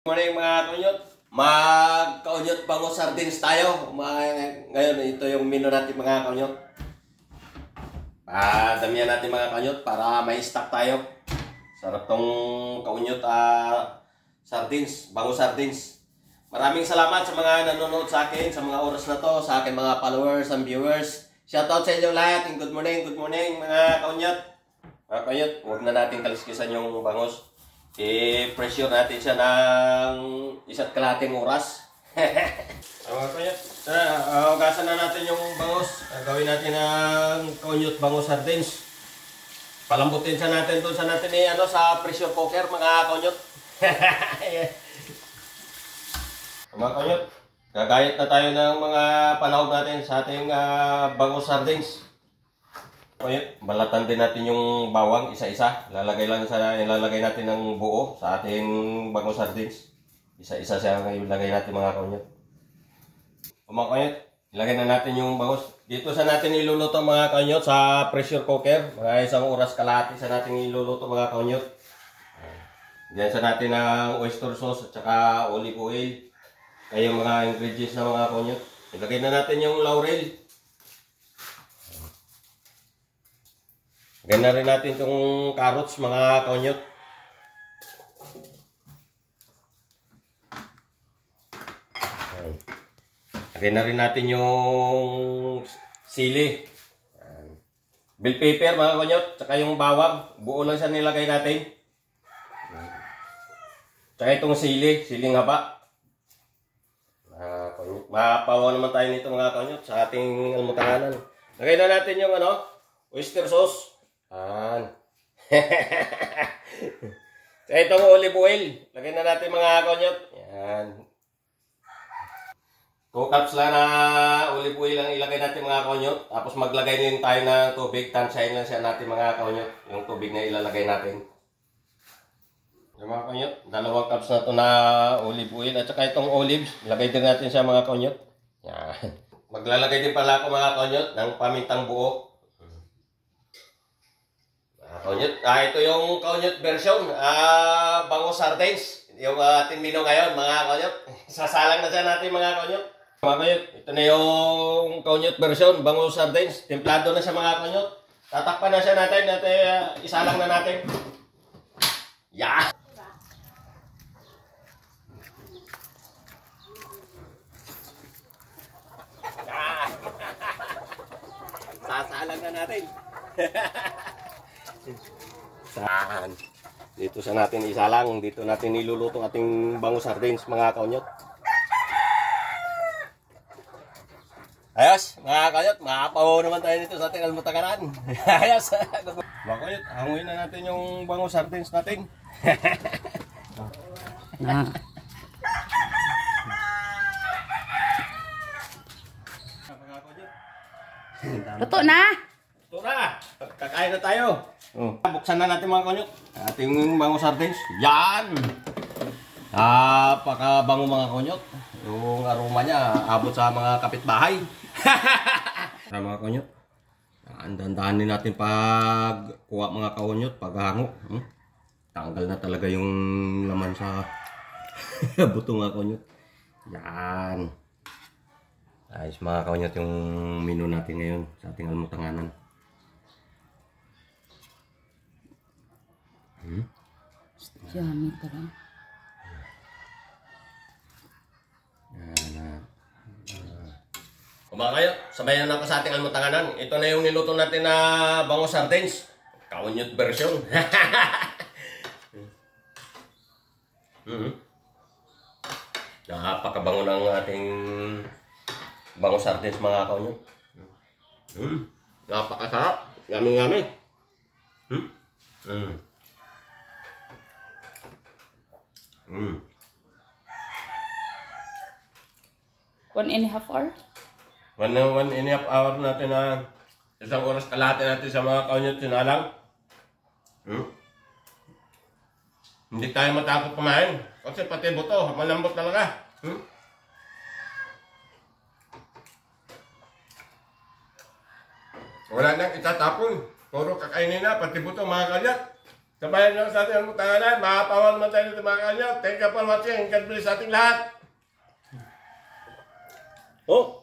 Morning mga kaunyot, mag-kaunyot bango sardines tayo. Ngayon ito yung menu natin mga kaunyot. Damihan natin mga kaunyot para may stock tayo. Sarap tong kaunyot sardines, bango sardines. Maraming salamat sa mga nanonood sa akin sa mga oras na to, sa akin mga followers and viewers. Shoutout sa inyo lahat and good morning mga kaunyot. Mga kaunyot, huwag na natin kaliskisan yung bangos. I-pressure natin siya ng 1.5 oras. Mga kaunyot, hugasan na natin yung bangos. Gawin natin ng kaunyot bangos sardines. Palambutin siya natin doon sa natin sa pressure cooker mga kaunyot. Mga kaunyot, gagayat na tayo ng mga panahog natin sa ating bangos sardines. Kaunyot, balatan din natin yung bawang isa-isa. Ilalagay natin ng buo sa ating bangos sardines. Isa-isa siya ilagay natin mga kaunyot. Mga kaunyot, ilagay na natin yung bangos. Dito sa natin iluluto mga kaunyot sa pressure cooker. Mga 1 oras kalahati sa natin iluluto mga kaunyot. Diyan sa natin ng oyster sauce at saka olive oil. Ay yung mga ingredients na mga kaunyot. Ilagay na natin yung laurel. Lagyan na rin natin itong carrots mga kaunyot. Lagyan na rin natin yung sili. Bell pepper mga kaunyot. Tsaka yung bawang. Buo lang siya nilagay natin. Tsaka itong siling haba. Mapawa naman tayo nito mga kaunyot sa ating almutanganan. Lagay na natin yung oyster sauce. Sa itong olive oil, lagyan na natin mga kaunyot. Yan. 2 cups lang na olive oil lang ilagay natin mga kaunyot. Tapos maglagay din tayo ng tubig. Tansayin lang siya natin mga kaunyot. Yung tubig na ilalagay natin. Yung mga kaunyot, 2 cups na ito na olive oil. At saka itong olives, ilagay din natin siya mga kaunyot. Yan. Maglalagay din pala ako mga kaunyot ng pamintang buo. Kaunyot, ito yung kaunyot version, bango sardines. Yung ating menu ngayon, mga kaunyot. Sasalang na siya natin mga kaunyot. Mga kaunyot, ito na yung kaunyot version, bango sardines. Templado na siya mga kaunyot. Tatakpan na siya natin, isalang na natin. Yeah! Sasalang na natin. Saan? Dito sa natin isalang, dito natin niluluto ating bango sardines mga kaunyot. Ayos, mga kaunyot, makapaw naman tayo dito sa ating almutanganan. Ayos. Mga kaunyot, hanguin na natin yung bango sardines natin. Luto na! Luto na! Kakain na tayo. Buksan na natin mga kaunyot ating bango sardines. Yan! Napakabango mga kaunyot. Yung aroma niya abot sa mga kapitbahay. Mga kaunyot, andandahan natin pag kuha mga kaunyot, paghango. Tanggal na talaga yung laman sa buto mga kaunyot. Yan! Ayos mga kaunyot yung menu natin ngayon sa ating almutanganan. Yummy talaga. Mga kayo, sabayan na ako sa ating almutanganan. Ito na yung niluto natin na bango sardines. Kaunyot version. Napakabango ng ating bango sardines mga kaunyot. Napakasarap. Yummy. 1.5 hour? 1.5 hour natin na 1 oras kalahati natin sa mga kaunyot sinalang. Hindi tayo matakot kumain. Kasi pati buto, malambot talaga. Wala nang itatapon. Puro kakainin na, pati buto mga kaunyot. Sabayan nyo sa ating tanganan. Mahapawan naman tayo dito mga kanyo. Thank you for watching. God bless sa ating lahat. Oh,